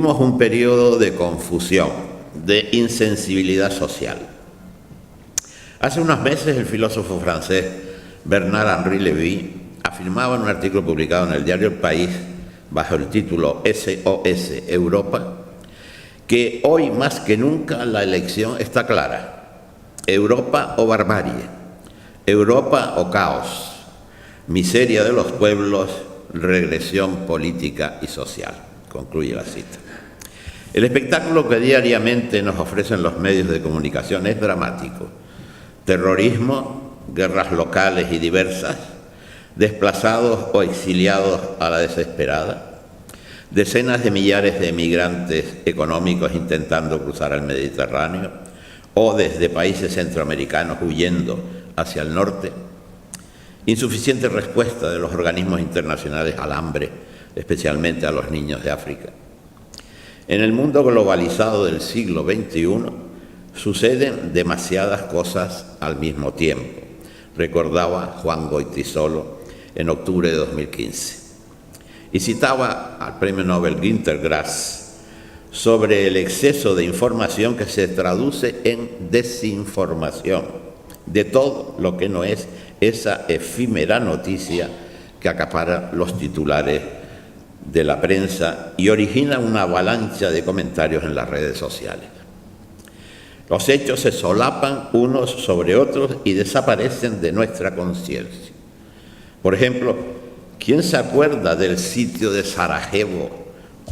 Vivimos un periodo de confusión, de insensibilidad social. Hace unos meses el filósofo francés Bernard-Henri Lévy afirmaba en un artículo publicado en el diario El País, bajo el título SOS Europa, que hoy más que nunca la elección está clara: Europa o barbarie, Europa o caos, miseria de los pueblos, regresión política y social. Concluye la cita. El espectáculo que diariamente nos ofrecen los medios de comunicación es dramático. Terrorismo, guerras locales y diversas, desplazados o exiliados a la desesperada, decenas de millares de migrantes económicos intentando cruzar el Mediterráneo o desde países centroamericanos huyendo hacia el norte, insuficiente respuesta de los organismos internacionales al hambre, especialmente a los niños de África. En el mundo globalizado del siglo XXI suceden demasiadas cosas al mismo tiempo, recordaba Juan Goytisolo en octubre de 2015. Y citaba al premio Nobel Günter Grass sobre el exceso de información que se traduce en desinformación de todo lo que no es esa efímera noticia que acapara los titulares de la prensa y origina una avalancha de comentarios en las redes sociales. Los hechos se solapan unos sobre otros y desaparecen de nuestra conciencia. Por ejemplo, ¿quién se acuerda del sitio de Sarajevo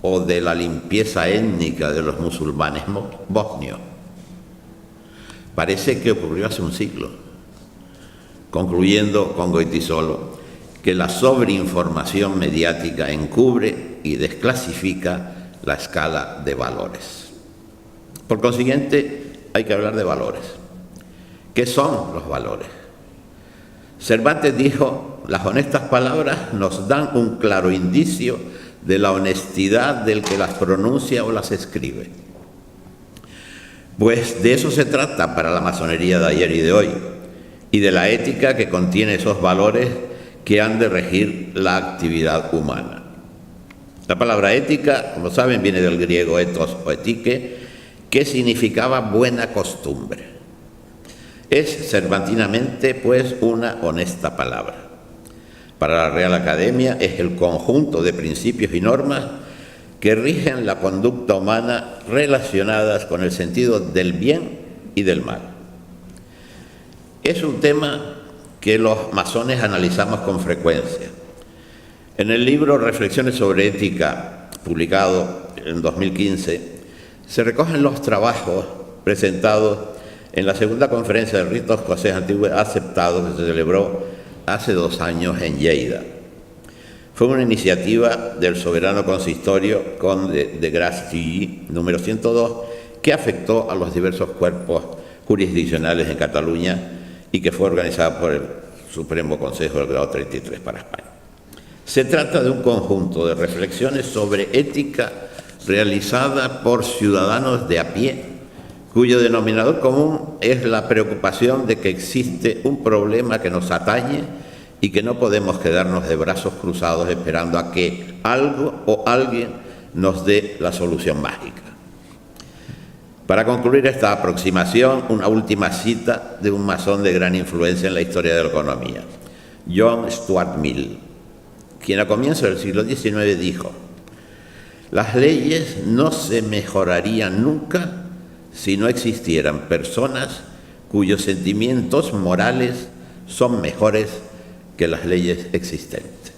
o de la limpieza étnica de los musulmanes bosnios? Parece que ocurrió hace un siglo. Concluyendo con Goytisolo, que la sobreinformación mediática encubre y desclasifica la escala de valores. Por consiguiente, hay que hablar de valores. ¿Qué son los valores? Cervantes dijo: las honestas palabras nos dan un claro indicio de la honestidad del que las pronuncia o las escribe. Pues de eso se trata para la masonería de ayer y de hoy, y de la ética que contiene esos valores que han de regir la actividad humana. La palabra ética, como saben, viene del griego ethos o etike, que significaba buena costumbre. Es cervantinamente, pues, una honesta palabra. Para la Real Academia es el conjunto de principios y normas que rigen la conducta humana relacionadas con el sentido del bien y del mal. Es un tema que los masones analizamos con frecuencia. En el libro Reflexiones sobre ética, publicado en 2015, se recogen los trabajos presentados en la segunda conferencia de ritos escocés antiguo aceptado que se celebró hace 2 años en Lleida. Fue una iniciativa del soberano consistorio Conde de Grasse número 102, que afectó a los diversos cuerpos jurisdiccionales en Cataluña y que fue organizada por el Supremo Consejo del Grado 33 para España. Se trata de un conjunto de reflexiones sobre ética realizada por ciudadanos de a pie, cuyo denominador común es la preocupación de que existe un problema que nos atañe y que no podemos quedarnos de brazos cruzados esperando a que algo o alguien nos dé la solución mágica. Para concluir esta aproximación, una última cita de un masón de gran influencia en la historia de la economía, John Stuart Mill, quien a comienzos del siglo XIX dijo: las leyes no se mejorarían nunca si no existieran personas cuyos sentimientos morales son mejores que las leyes existentes.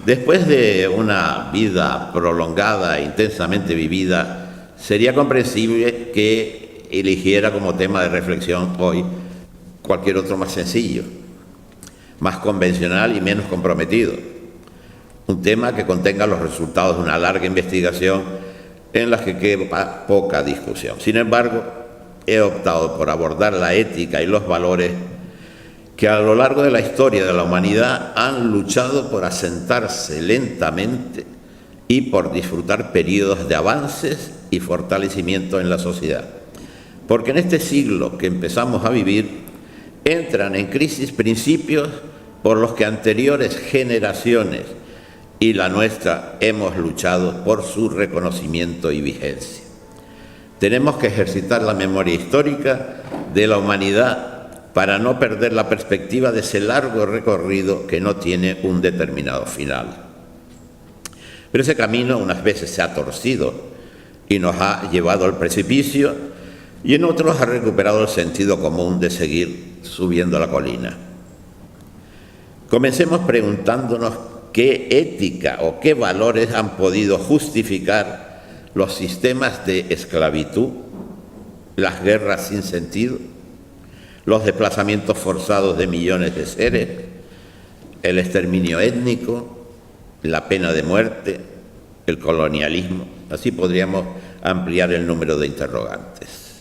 Después de una vida prolongada e intensamente vivida, sería comprensible que eligiera como tema de reflexión hoy cualquier otro más sencillo, más convencional y menos comprometido. Un tema que contenga los resultados de una larga investigación en la que quepa poca discusión. Sin embargo, he optado por abordar la ética y los valores que a lo largo de la historia de la humanidad han luchado por asentarse lentamente y por disfrutar periodos de avances y fortalecimiento en la sociedad. Porque en este siglo que empezamos a vivir, entran en crisis principios por los que anteriores generaciones y la nuestra hemos luchado por su reconocimiento y vigencia. Tenemos que ejercitar la memoria histórica de la humanidad para no perder la perspectiva de ese largo recorrido que no tiene un determinado final. Pero ese camino unas veces se ha torcido y nos ha llevado al precipicio, y en otros ha recuperado el sentido común de seguir subiendo la colina. Comencemos preguntándonos qué ética o qué valores han podido justificar los sistemas de esclavitud, las guerras sin sentido, los desplazamientos forzados de millones de seres, el exterminio étnico, la pena de muerte, el colonialismo. Así podríamos ampliar el número de interrogantes.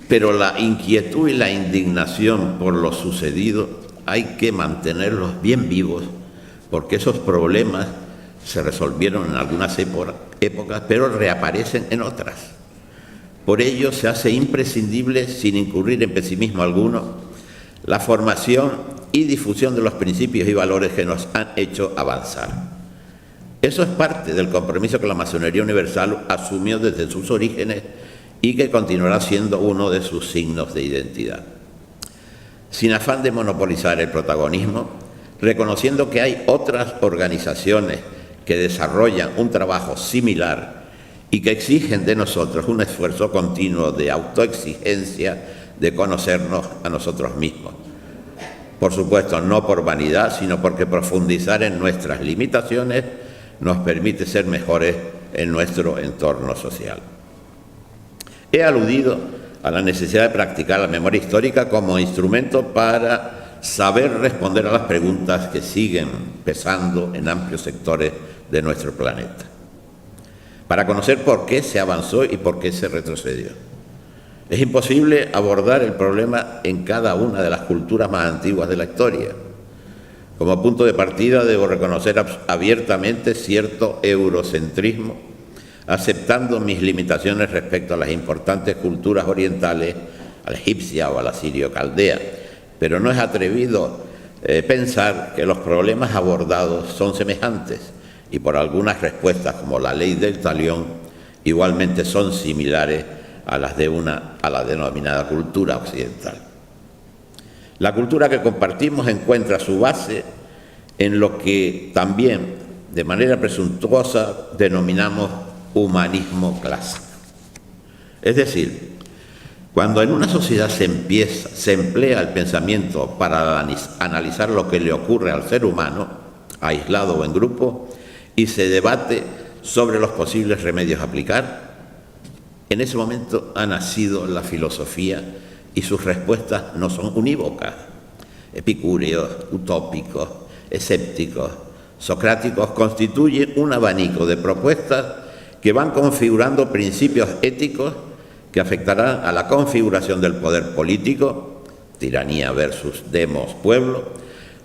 Pero la inquietud y la indignación por lo sucedido hay que mantenerlos bien vivos, porque esos problemas se resolvieron en algunas épocas, pero reaparecen en otras. Por ello se hace imprescindible, sin incurrir en pesimismo alguno, la formación y difusión de los principios y valores que nos han hecho avanzar. Eso es parte del compromiso que la Masonería Universal asumió desde sus orígenes y que continuará siendo uno de sus signos de identidad. Sin afán de monopolizar el protagonismo, reconociendo que hay otras organizaciones que desarrollan un trabajo similar y que exigen de nosotros un esfuerzo continuo de autoexigencia, de conocernos a nosotros mismos. Por supuesto, no por vanidad, sino porque profundizar en nuestras limitaciones nos permite ser mejores en nuestro entorno social. He aludido a la necesidad de practicar la memoria histórica como instrumento para saber responder a las preguntas que siguen pesando en amplios sectores de nuestro planeta, para conocer por qué se avanzó y por qué se retrocedió. Es imposible abordar el problema en cada una de las culturas más antiguas de la historia. Como punto de partida debo reconocer abiertamente cierto eurocentrismo, aceptando mis limitaciones respecto a las importantes culturas orientales, a la egipcia o a la sirio-caldea, pero no es atrevido pensar que los problemas abordados son semejantes y por algunas respuestas, como la ley del talión, igualmente son similares a las de a la denominada cultura occidental. La cultura que compartimos encuentra su base en lo que también, de manera presuntuosa, denominamos humanismo clásico. Es decir, cuando en una sociedad se emplea el pensamiento para analizar lo que le ocurre al ser humano, aislado o en grupo, y se debate sobre los posibles remedios a aplicar, en ese momento ha nacido la filosofía y sus respuestas no son unívocas. Epicúreos, utópicos, escépticos, socráticos constituyen un abanico de propuestas que van configurando principios éticos que afectarán a la configuración del poder político, tiranía versus demos, pueblo,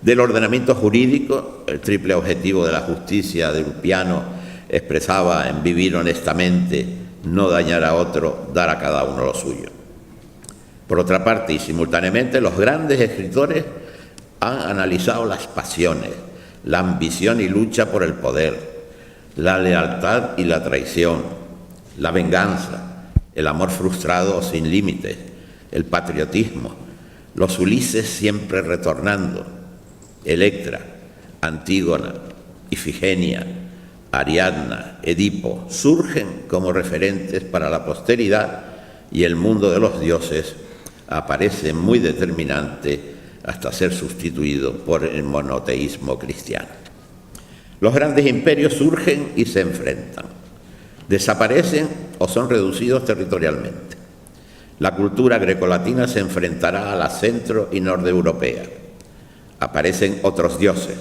del ordenamiento jurídico, el triple objetivo de la justicia de Ulpiano expresaba en vivir honestamente, no dañar a otro, dar a cada uno lo suyo. Por otra parte, y simultáneamente, los grandes escritores han analizado las pasiones, la ambición y lucha por el poder, la lealtad y la traición, la venganza, el amor frustrado o sin límites, el patriotismo, los Ulises siempre retornando, Electra, Antígona, Ifigenia, Ariadna, Edipo, surgen como referentes para la posteridad y el mundo de los dioses aparece muy determinante hasta ser sustituido por el monoteísmo cristiano. Los grandes imperios surgen y se enfrentan, desaparecen o son reducidos territorialmente. La cultura grecolatina se enfrentará a la centro y norte-europea. Aparecen otros dioses.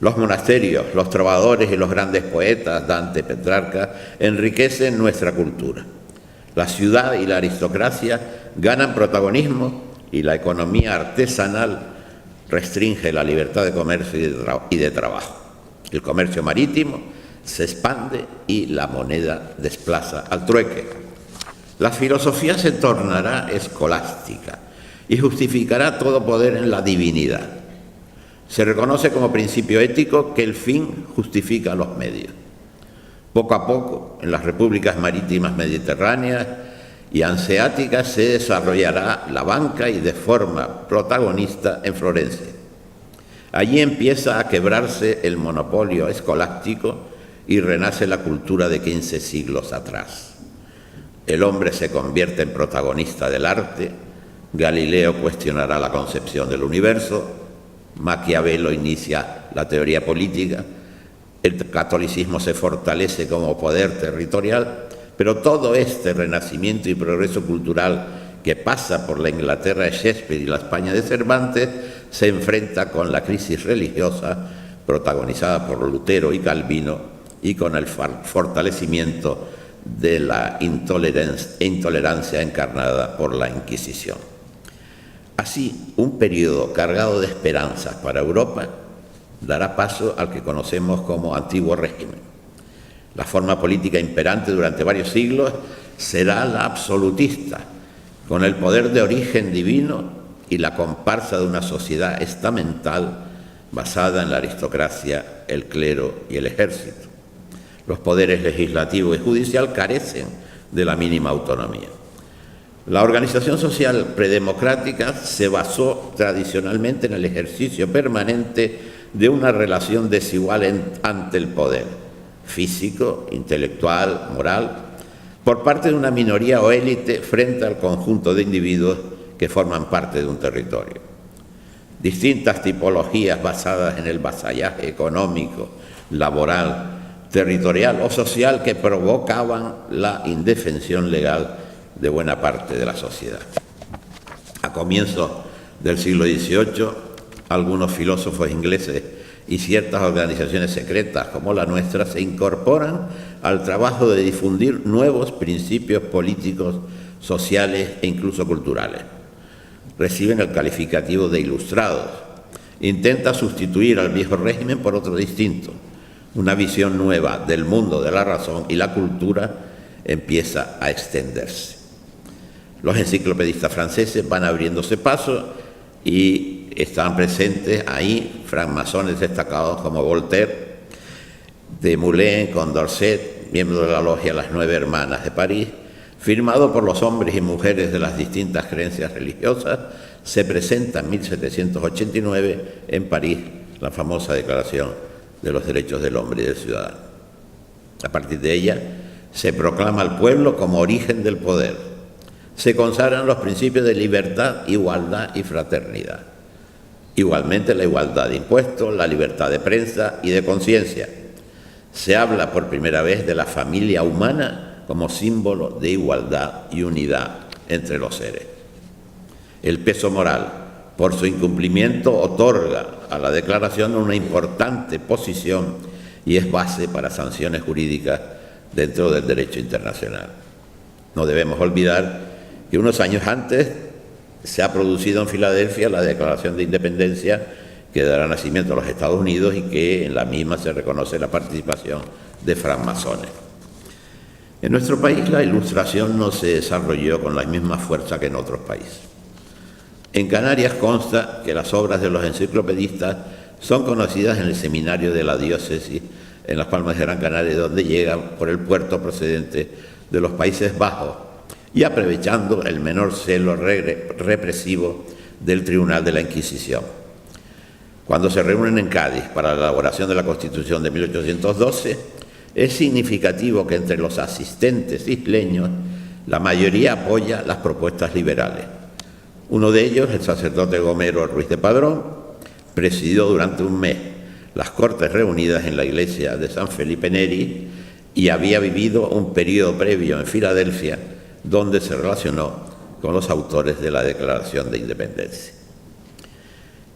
Los monasterios, los trovadores y los grandes poetas, Dante, Petrarca, enriquecen nuestra cultura. La ciudad y la aristocracia ganan protagonismo y la economía artesanal restringe la libertad de comercio y de trabajo. El comercio marítimo se expande y la moneda desplaza al trueque. La filosofía se tornará escolástica y justificará todo poder en la divinidad. Se reconoce como principio ético que el fin justifica los medios. Poco a poco, en las repúblicas marítimas mediterráneas y hanseáticas se desarrollará la banca y de forma protagonista en Florencia. Allí empieza a quebrarse el monopolio escolástico y renace la cultura de 15 siglos atrás. El hombre se convierte en protagonista del arte, Galileo cuestionará la concepción del universo, Maquiavelo inicia la teoría política, el catolicismo se fortalece como poder territorial, pero todo este renacimiento y progreso cultural que pasa por la Inglaterra de Shakespeare y la España de Cervantes se enfrenta con la crisis religiosa protagonizada por Lutero y Calvino y con el fortalecimiento de la intolerancia encarnada por la Inquisición. Así, un periodo cargado de esperanzas para Europa dará paso al que conocemos como Antiguo Régimen. La forma política imperante durante varios siglos será la absolutista, con el poder de origen divino y la comparsa de una sociedad estamental basada en la aristocracia, el clero y el ejército. Los poderes legislativo y judicial carecen de la mínima autonomía. La organización social predemocrática se basó tradicionalmente en el ejercicio permanente de una relación desigual ante el poder, físico, intelectual, moral, por parte de una minoría o élite frente al conjunto de individuos que forman parte de un territorio. Distintas tipologías basadas en el vasallaje económico, laboral, territorial o social que provocaban la indefensión legal de buena parte de la sociedad. A comienzos del siglo XVIII, algunos filósofos ingleses y ciertas organizaciones secretas como la nuestra se incorporan al trabajo de difundir nuevos principios políticos, sociales e incluso culturales. Reciben el calificativo de ilustrados. Intenta sustituir al viejo régimen por otro distinto. Una visión nueva del mundo de la razón y la cultura empieza a extenderse. Los enciclopedistas franceses van abriéndose paso y están presentes ahí francmasones destacados como Voltaire, Desmoulins, Condorcet, miembro de la logia Las Nueve Hermanas de París, firmado por los hombres y mujeres de las distintas creencias religiosas, se presenta en 1789 en París la famosa Declaración de los Derechos del Hombre y del Ciudadano. A partir de ella se proclama al pueblo como origen del poder. Se consagran los principios de libertad, igualdad y fraternidad. Igualmente la igualdad de impuestos, la libertad de prensa y de conciencia. Se habla por primera vez de la familia humana como símbolo de igualdad y unidad entre los seres. El peso moral, por su incumplimiento, otorga a la declaración una importante posición y es base para sanciones jurídicas dentro del derecho internacional. No debemos olvidar que unos años antes se ha producido en Filadelfia la Declaración de Independencia que dará nacimiento a los Estados Unidos y que en la misma se reconoce la participación de francmasones. En nuestro país la Ilustración no se desarrolló con la misma fuerza que en otros países. En Canarias consta que las obras de los enciclopedistas son conocidas en el seminario de la diócesis en Las Palmas de Gran Canaria, donde llegan por el puerto procedente de los Países Bajos y aprovechando el menor celo represivo del Tribunal de la Inquisición. Cuando se reúnen en Cádiz para la elaboración de la Constitución de 1812, es significativo que entre los asistentes isleños la mayoría apoya las propuestas liberales. Uno de ellos, el sacerdote Gomero Ruiz de Padrón, presidió durante un mes las Cortes reunidas en la iglesia de San Felipe Neri y había vivido un periodo previo en Filadelfia donde se relacionó con los autores de la Declaración de Independencia.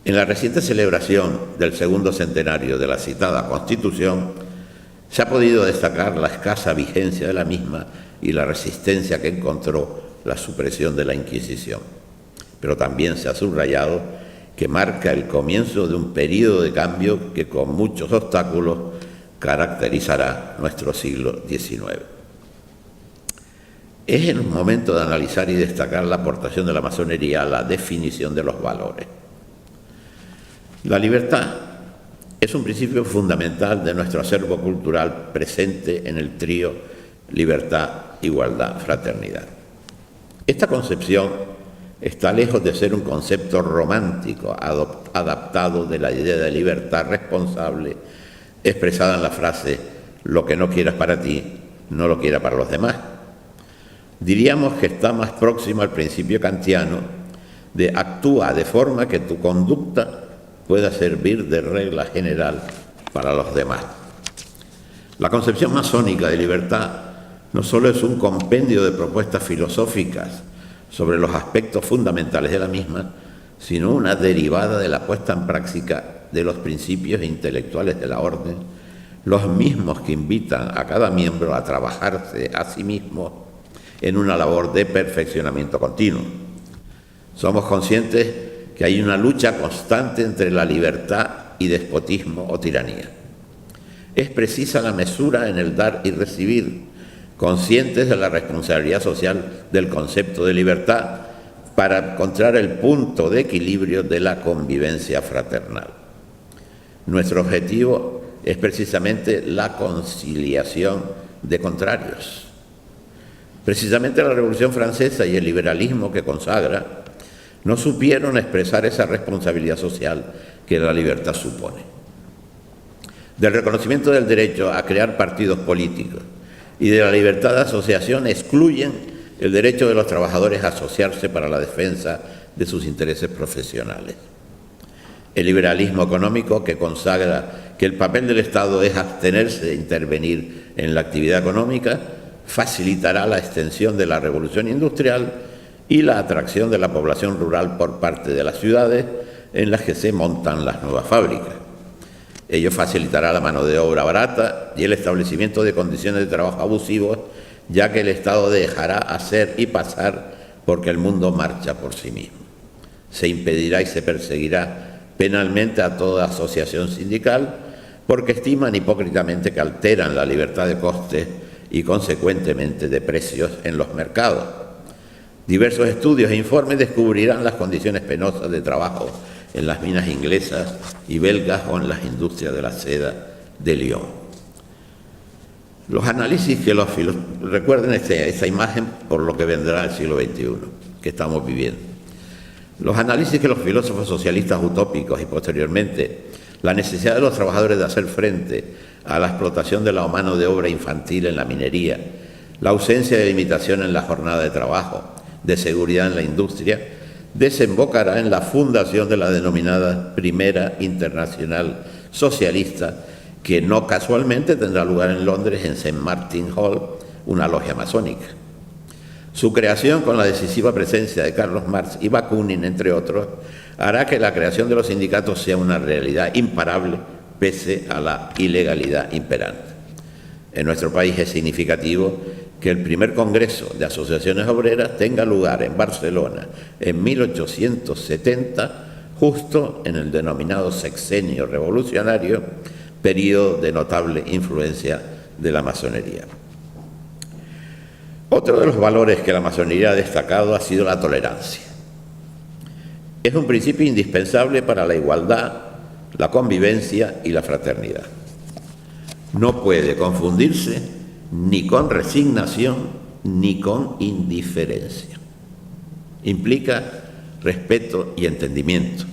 En la reciente celebración del segundo centenario de la citada Constitución, se ha podido destacar la escasa vigencia de la misma y la resistencia que encontró la supresión de la Inquisición. Pero también se ha subrayado que marca el comienzo de un periodo de cambio que con muchos obstáculos caracterizará nuestro siglo XIX. Es el momento de analizar y destacar la aportación de la masonería a la definición de los valores. La libertad es un principio fundamental de nuestro acervo cultural presente en el trío libertad, igualdad, fraternidad. Esta concepción está lejos de ser un concepto romántico adaptado de la idea de libertad responsable expresada en la frase «lo que no quieras para ti, no lo quiera para los demás». Diríamos que está más próximo al principio kantiano de actúa de forma que tu conducta pueda servir de regla general para los demás. La concepción masónica de libertad no solo es un compendio de propuestas filosóficas sobre los aspectos fundamentales de la misma, sino una derivada de la puesta en práctica de los principios intelectuales de la orden, los mismos que invitan a cada miembro a trabajarse a sí mismo en una labor de perfeccionamiento continuo. Somos conscientes que hay una lucha constante entre la libertad y despotismo o tiranía. Es precisa la mesura en el dar y recibir, conscientes de la responsabilidad social del concepto de libertad para encontrar el punto de equilibrio de la convivencia fraternal. Nuestro objetivo es precisamente la conciliación de contrarios. Precisamente la Revolución Francesa y el liberalismo que consagra no supieron expresar esa responsabilidad social que la libertad supone. Del reconocimiento del derecho a crear partidos políticos y de la libertad de asociación excluyen el derecho de los trabajadores a asociarse para la defensa de sus intereses profesionales. El liberalismo económico, que consagra que el papel del Estado es abstenerse de intervenir en la actividad económica, facilitará la extensión de la revolución industrial y la atracción de la población rural por parte de las ciudades en las que se montan las nuevas fábricas. Ello facilitará la mano de obra barata y el establecimiento de condiciones de trabajo abusivos, ya que el Estado dejará hacer y pasar porque el mundo marcha por sí mismo. Se impedirá y se perseguirá penalmente a toda asociación sindical porque estiman hipócritamente que alteran la libertad de costes y consecuentemente de precios en los mercados. Diversos estudios e informes descubrirán las condiciones penosas de trabajo en las minas inglesas y belgas o en las industrias de la seda de Lyon. Los análisis que los filósofos... Recuerden esa imagen por lo que vendrá el siglo XXI, que estamos viviendo. Los análisis que los filósofos socialistas utópicos y posteriormente la necesidad de los trabajadores de hacer frente a la explotación de la mano de obra infantil en la minería, la ausencia de limitación en la jornada de trabajo, de seguridad en la industria, desembocará en la fundación de la denominada Primera Internacional Socialista, que no casualmente tendrá lugar en Londres, en St. Martin Hall, una logia masónica. Su creación, con la decisiva presencia de Carlos Marx y Bakunin, entre otros, hará que la creación de los sindicatos sea una realidad imparable pese a la ilegalidad imperante. En nuestro país es significativo que el primer Congreso de Asociaciones Obreras tenga lugar en Barcelona en 1870, justo en el denominado sexenio revolucionario, periodo de notable influencia de la masonería. Otro de los valores que la masonería ha destacado ha sido la tolerancia. Es un principio indispensable para la igualdad, la convivencia y la fraternidad. No puede confundirse ni con resignación ni con indiferencia. Implica respeto y entendimiento.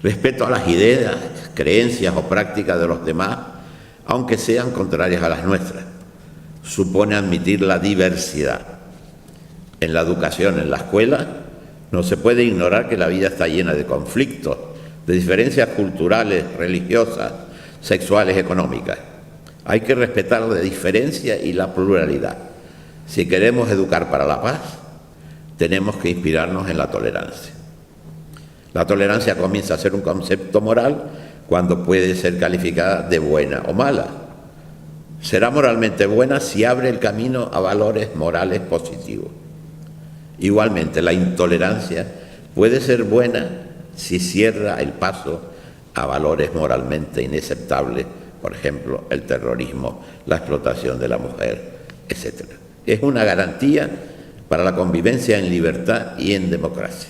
Respeto a las ideas, creencias o prácticas de los demás, aunque sean contrarias a las nuestras. Supone admitir la diversidad. En la educación, en la escuela, no se puede ignorar que la vida está llena de conflictos, de diferencias culturales, religiosas, sexuales, económicas. Hay que respetar la diferencia y la pluralidad. Si queremos educar para la paz, tenemos que inspirarnos en la tolerancia. La tolerancia comienza a ser un concepto moral cuando puede ser calificada de buena o mala. Será moralmente buena si abre el camino a valores morales positivos. Igualmente, la intolerancia puede ser buena si cierra el paso a valores moralmente inaceptables, por ejemplo, el terrorismo, la explotación de la mujer, etc. Es una garantía para la convivencia en libertad y en democracia.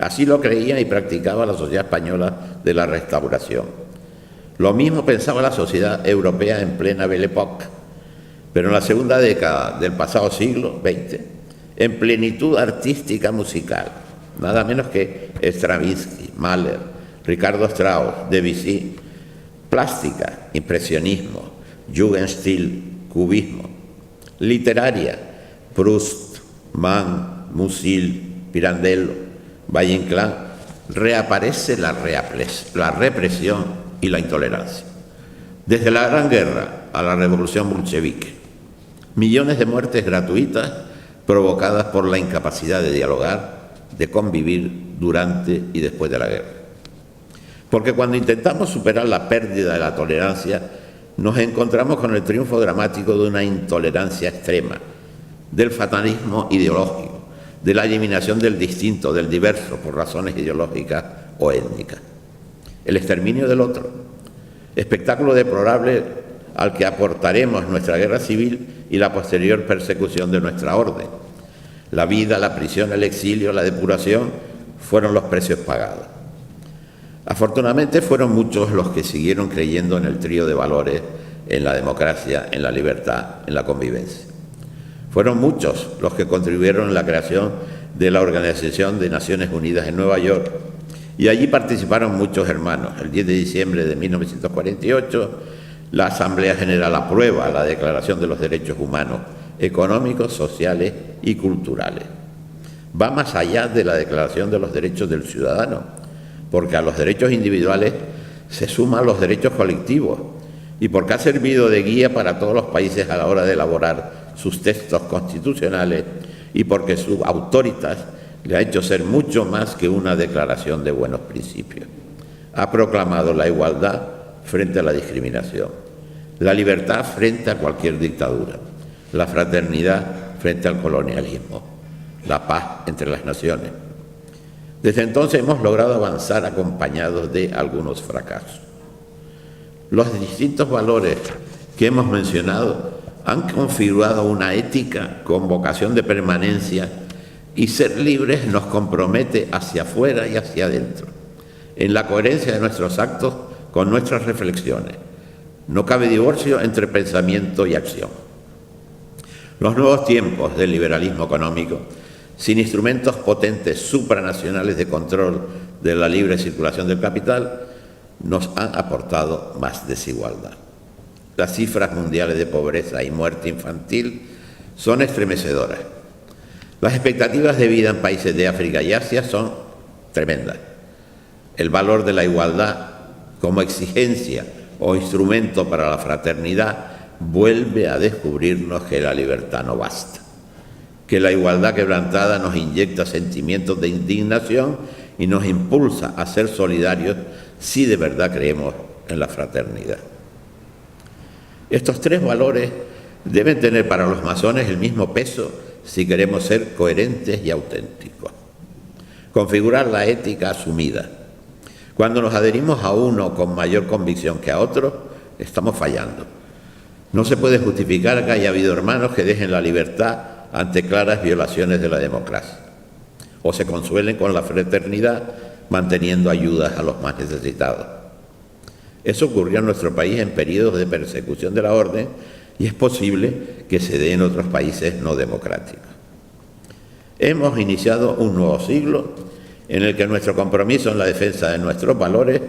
Así lo creía y practicaba la sociedad española de la Restauración. Lo mismo pensaba la sociedad europea en plena Belle Époque, pero en la segunda década del pasado siglo XX, en plenitud artística musical, nada menos que Stravinsky, Mahler, Ricardo Strauss, Debussy, plástica, impresionismo, Jugendstil, cubismo, literaria, Proust, Mann, Musil, Pirandello, Valle-Inclán, reaparece la represión y la intolerancia. Desde la Gran Guerra a la Revolución Bolchevique, millones de muertes gratuitas provocadas por la incapacidad de dialogar, de convivir durante y después de la guerra. Porque cuando intentamos superar la pérdida de la tolerancia, nos encontramos con el triunfo dramático de una intolerancia extrema, del fatalismo ideológico, de la eliminación del distinto, del diverso, por razones ideológicas o étnicas. El exterminio del otro, espectáculo deplorable al que aportaremos nuestra guerra civil y la posterior persecución de nuestra orden. La vida, la prisión, el exilio, la depuración fueron los precios pagados. Afortunadamente fueron muchos los que siguieron creyendo en el trío de valores, en la democracia, en la libertad, en la convivencia. Fueron muchos los que contribuyeron en la creación de la Organización de Naciones Unidas en Nueva York, y allí participaron muchos hermanos. El 10 de diciembre de 1948, la Asamblea General aprueba la Declaración de los Derechos Humanos, Económicos, Sociales y Culturales. Va más allá de la Declaración de los Derechos del Ciudadano, porque a los derechos individuales se suman los derechos colectivos y porque ha servido de guía para todos los países a la hora de elaborar sus textos constitucionales y porque su autoritas le ha hecho ser mucho más que una declaración de buenos principios. Ha proclamado la igualdad frente a la discriminación, la libertad frente a cualquier dictadura, la fraternidad frente al colonialismo, la paz entre las naciones. Desde entonces hemos logrado avanzar acompañados de algunos fracasos. Los distintos valores que hemos mencionado han configurado una ética con vocación de permanencia y ser libres nos compromete hacia afuera y hacia adentro, en la coherencia de nuestros actos con nuestras reflexiones. No cabe divorcio entre pensamiento y acción. Los nuevos tiempos del liberalismo económico, sin instrumentos potentes supranacionales de control de la libre circulación del capital, nos han aportado más desigualdad. Las cifras mundiales de pobreza y muerte infantil son estremecedoras. Las expectativas de vida en países de África y Asia son tremendas. El valor de la igualdad como exigencia o instrumento para la fraternidad vuelve a descubrirnos que la libertad no basta, que la igualdad quebrantada nos inyecta sentimientos de indignación y nos impulsa a ser solidarios si de verdad creemos en la fraternidad. Estos tres valores deben tener para los masones el mismo peso si queremos ser coherentes y auténticos. Configurar la ética asumida. Cuando nos adherimos a uno con mayor convicción que a otro, estamos fallando. No se puede justificar que haya habido hermanos que dejen la libertad ante claras violaciones de la democracia, o se consuelen con la fraternidad manteniendo ayudas a los más necesitados. Eso ocurrió en nuestro país en periodos de persecución de la orden y es posible que se dé en otros países no democráticos. Hemos iniciado un nuevo siglo en el que nuestro compromiso en la defensa de nuestros valores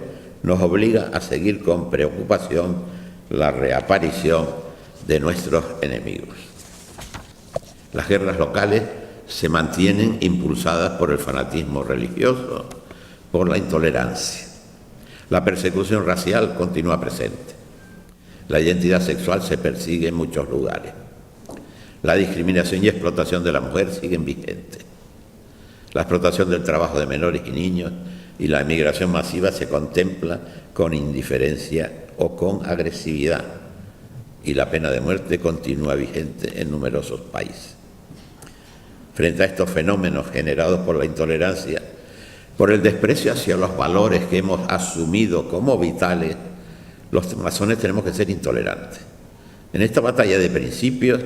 nos obliga a seguir con preocupación la reaparición de nuestros enemigos. Las guerras locales se mantienen impulsadas por el fanatismo religioso, por la intolerancia. La persecución racial continúa presente. La identidad sexual se persigue en muchos lugares. La discriminación y explotación de la mujer siguen vigentes. La explotación del trabajo de menores y niños y la emigración masiva se contempla con indiferencia o con agresividad, y la pena de muerte continúa vigente en numerosos países. Frente a estos fenómenos generados por la intolerancia, por el desprecio hacia los valores que hemos asumido como vitales, los masones tenemos que ser intolerantes. En esta batalla de principios,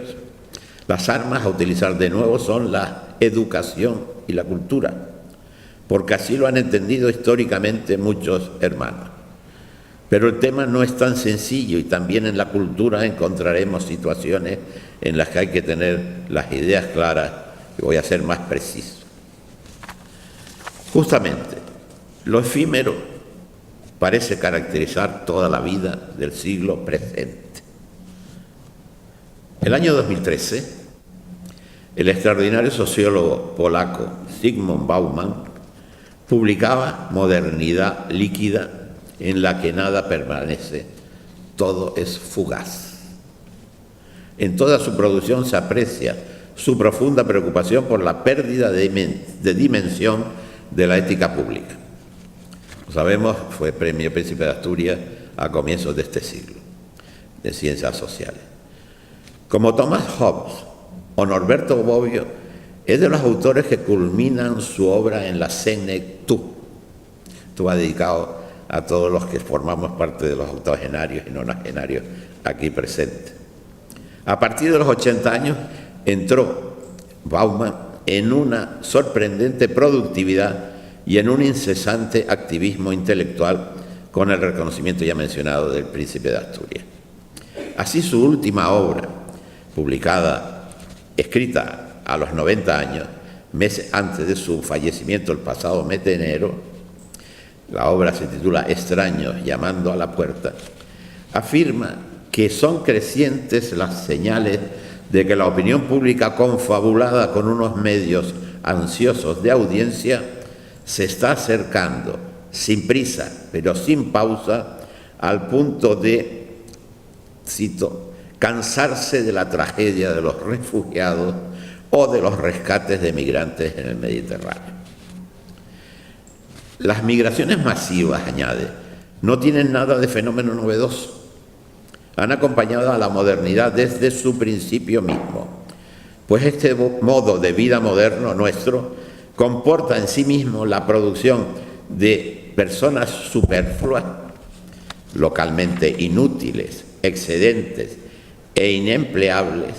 las armas a utilizar de nuevo son la educación y la cultura, porque así lo han entendido históricamente muchos hermanos. Pero el tema no es tan sencillo y también en la cultura encontraremos situaciones en las que hay que tener las ideas claras y voy a ser más preciso. Justamente, lo efímero parece caracterizar toda la vida del siglo presente. El año 2013, el extraordinario sociólogo polaco Zygmunt Bauman publicaba Modernidad líquida, en la que nada permanece, todo es fugaz. En toda su producción se aprecia su profunda preocupación por la pérdida de dimensión de la ética pública. Como sabemos, fue Premio Príncipe de Asturias a comienzos de este siglo, de Ciencias Sociales. Como Thomas Hobbes o Norberto Bobbio, es de los autores que culminan su obra en la Senectú. Esto va dedicado a todos los que formamos parte de los octogenarios y nonagenarios aquí presentes. A partir de los 80 años entró Bauman en una sorprendente productividad y en un incesante activismo intelectual con el reconocimiento ya mencionado del Príncipe de Asturias. Así su última obra, escrita a los 90 años, meses antes de su fallecimiento el pasado mes de enero, la obra se titula Extraños llamando a la puerta, afirma que son crecientes las señales de que la opinión pública confabulada con unos medios ansiosos de audiencia se está acercando, sin prisa, pero sin pausa, al punto de, cito, cansarse de la tragedia de los refugiados o de los rescates de migrantes en el Mediterráneo. Las migraciones masivas, añade, no tienen nada de fenómeno novedoso. Han acompañado a la modernidad desde su principio mismo, pues este modo de vida moderno nuestro comporta en sí mismo la producción de personas superfluas, localmente inútiles, excedentes e inempleables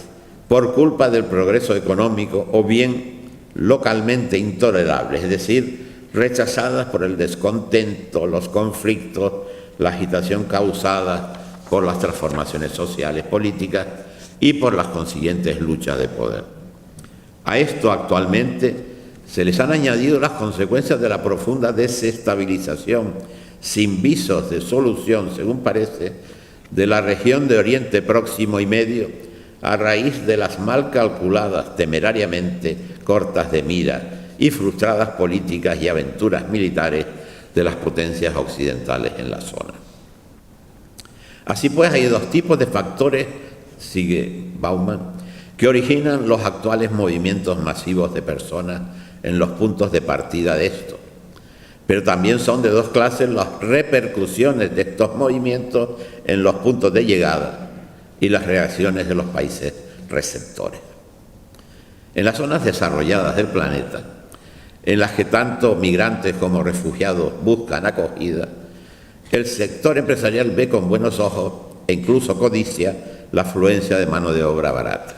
por culpa del progreso económico o bien localmente intolerables, es decir, rechazadas por el descontento, los conflictos, la agitación causada por las transformaciones sociales, políticas y por las consiguientes luchas de poder. A esto actualmente se les han añadido las consecuencias de la profunda desestabilización sin visos de solución, según parece, de la región de Oriente Próximo y Medio a raíz de las mal calculadas, temerariamente cortas de mira y frustradas políticas y aventuras militares de las potencias occidentales en la zona. Así pues, hay dos tipos de factores, sigue Bauman, que originan los actuales movimientos masivos de personas en los puntos de partida de esto. Pero también son de dos clases las repercusiones de estos movimientos en los puntos de llegada y las reacciones de los países receptores. En las zonas desarrolladas del planeta, en las que tanto migrantes como refugiados buscan acogida, el sector empresarial ve con buenos ojos e incluso codicia la afluencia de mano de obra barata.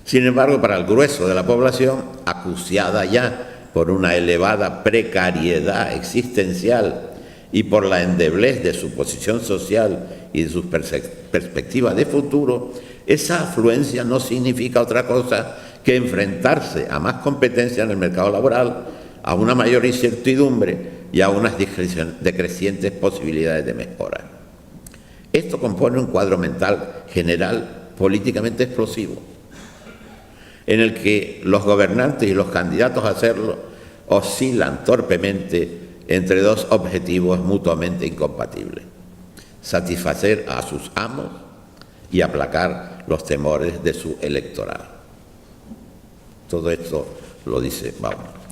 Sin embargo, para el grueso de la población, acuciada ya por una elevada precariedad existencial y por la endeblez de su posición social y de sus perspectivas de futuro, esa afluencia no significa otra cosa que enfrentarse a más competencia en el mercado laboral, a una mayor incertidumbre y a unas decrecientes posibilidades de mejora. Esto compone un cuadro mental general políticamente explosivo, en el que los gobernantes y los candidatos a hacerlo oscilan torpemente entre dos objetivos mutuamente incompatibles: satisfacer a sus amos y aplacar los temores de su electorado. Todo esto lo dice Bauman.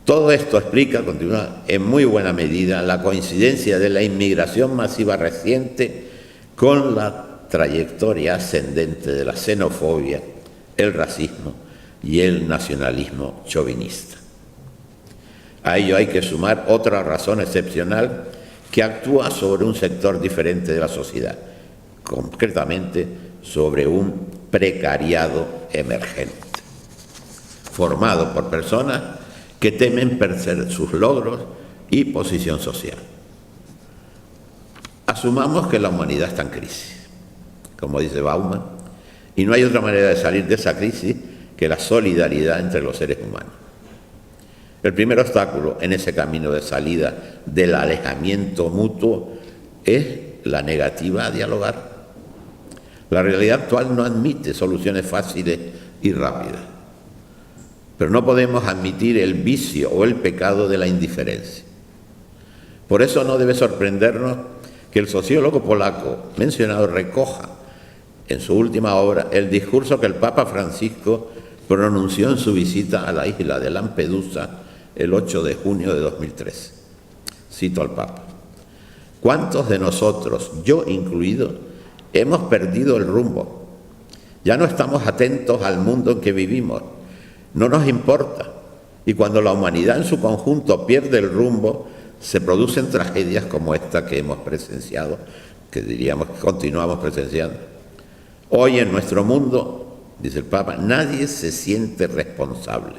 Todo esto explica, continúa, en muy buena medida la coincidencia de la inmigración masiva reciente con la trayectoria ascendente de la xenofobia, el racismo y el nacionalismo chauvinista. A ello hay que sumar otra razón excepcional que actúa sobre un sector diferente de la sociedad, concretamente sobre un precariado emergente, formado por personas que temen perder sus logros y posición social. Asumamos que la humanidad está en crisis, como dice Bauman, y no hay otra manera de salir de esa crisis que la solidaridad entre los seres humanos. El primer obstáculo en ese camino de salida del alejamiento mutuo es la negativa a dialogar. La realidad actual no admite soluciones fáciles y rápidas, pero no podemos admitir el vicio o el pecado de la indiferencia. Por eso no debe sorprendernos que el sociólogo polaco mencionado recoja en su última obra el discurso que el Papa Francisco pronunció en su visita a la isla de Lampedusa el 8 de junio de 2013. Cito al Papa: ¿cuántos de nosotros, yo incluido, hemos perdido el rumbo? Ya no estamos atentos al mundo en que vivimos, no nos importa, y cuando la humanidad en su conjunto pierde el rumbo, se producen tragedias como esta que hemos presenciado, que diríamos que continuamos presenciando. Hoy en nuestro mundo, dice el Papa, nadie se siente responsable.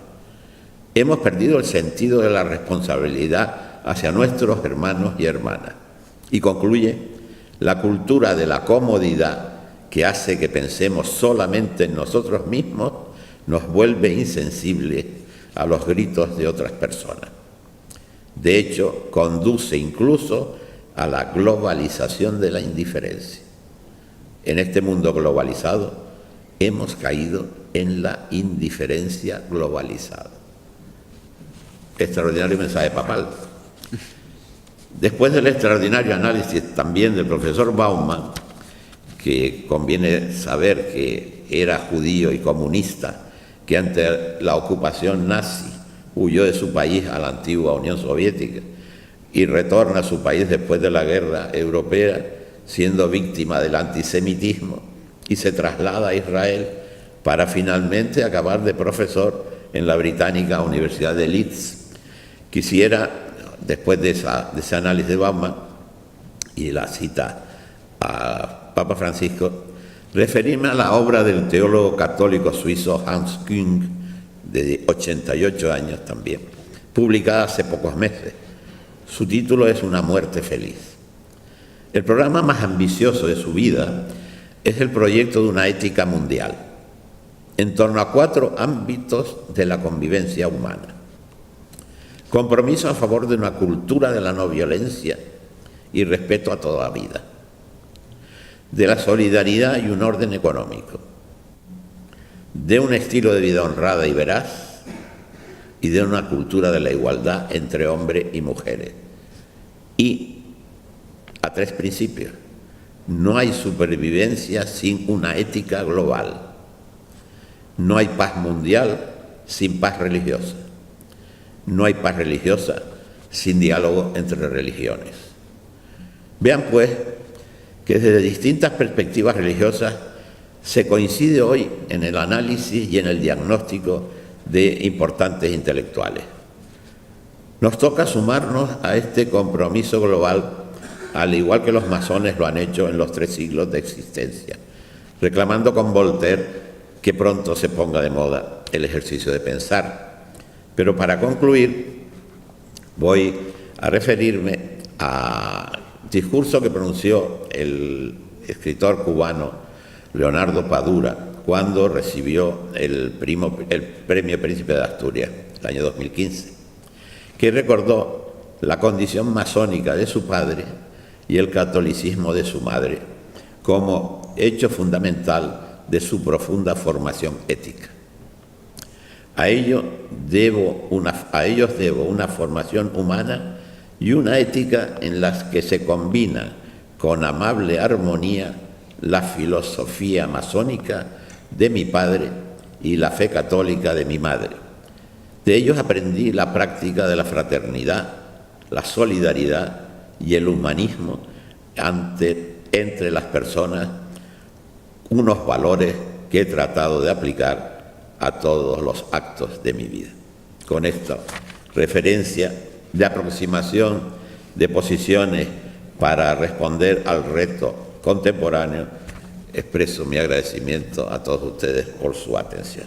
Hemos perdido el sentido de la responsabilidad hacia nuestros hermanos y hermanas. Y concluye: la cultura de la comodidad que hace que pensemos solamente en nosotros mismos nos vuelve insensibles a los gritos de otras personas. De hecho, conduce incluso a la globalización de la indiferencia. En este mundo globalizado hemos caído en la indiferencia globalizada. Extraordinario mensaje papal. Después del extraordinario análisis también del profesor Bauman, que conviene saber que era judío y comunista, que ante la ocupación nazi huyó de su país a la antigua Unión Soviética y retorna a su país después de la guerra europea, siendo víctima del antisemitismo, y se traslada a Israel para finalmente acabar de profesor en la británica Universidad de Leeds. Quisiera, después de ese análisis de Bauman y la cita a Papa Francisco, referirme a la obra del teólogo católico suizo Hans Küng, de 88 años también, publicada hace pocos meses. Su título es Una muerte feliz. El programa más ambicioso de su vida es el proyecto de una ética mundial, en torno a 4 ámbitos de la convivencia humana: compromiso a favor de una cultura de la no violencia y respeto a toda vida, de la solidaridad y un orden económico, de un estilo de vida honrada y veraz, y de una cultura de la igualdad entre hombres y mujeres. Y a 3 principios: no hay supervivencia sin una ética global, no hay paz mundial sin paz religiosa, no hay paz religiosa sin diálogo entre religiones. Vean pues que desde distintas perspectivas religiosas se coincide hoy en el análisis y en el diagnóstico de importantes intelectuales. Nos toca sumarnos a este compromiso global, al igual que los masones lo han hecho en los 3 siglos de existencia, reclamando con Voltaire que pronto se ponga de moda el ejercicio de pensar. Pero para concluir, voy a referirme al discurso que pronunció el escritor cubano Leonardo Padura cuando recibió el Premio Príncipe de Asturias, el año 2015, que recordó la condición masónica de su padre y el catolicismo de su madre como hecho fundamental de su profunda formación ética. A ellos debo una formación humana y una ética en las que se combina con amable armonía la filosofía masónica de mi padre y la fe católica de mi madre. De ellos aprendí la práctica de la fraternidad, la solidaridad y el humanismo entre las personas, unos valores que he tratado de aplicar a todos los actos de mi vida. Con esta referencia de aproximación de posiciones para responder al reto contemporáneo, expreso mi agradecimiento a todos ustedes por su atención.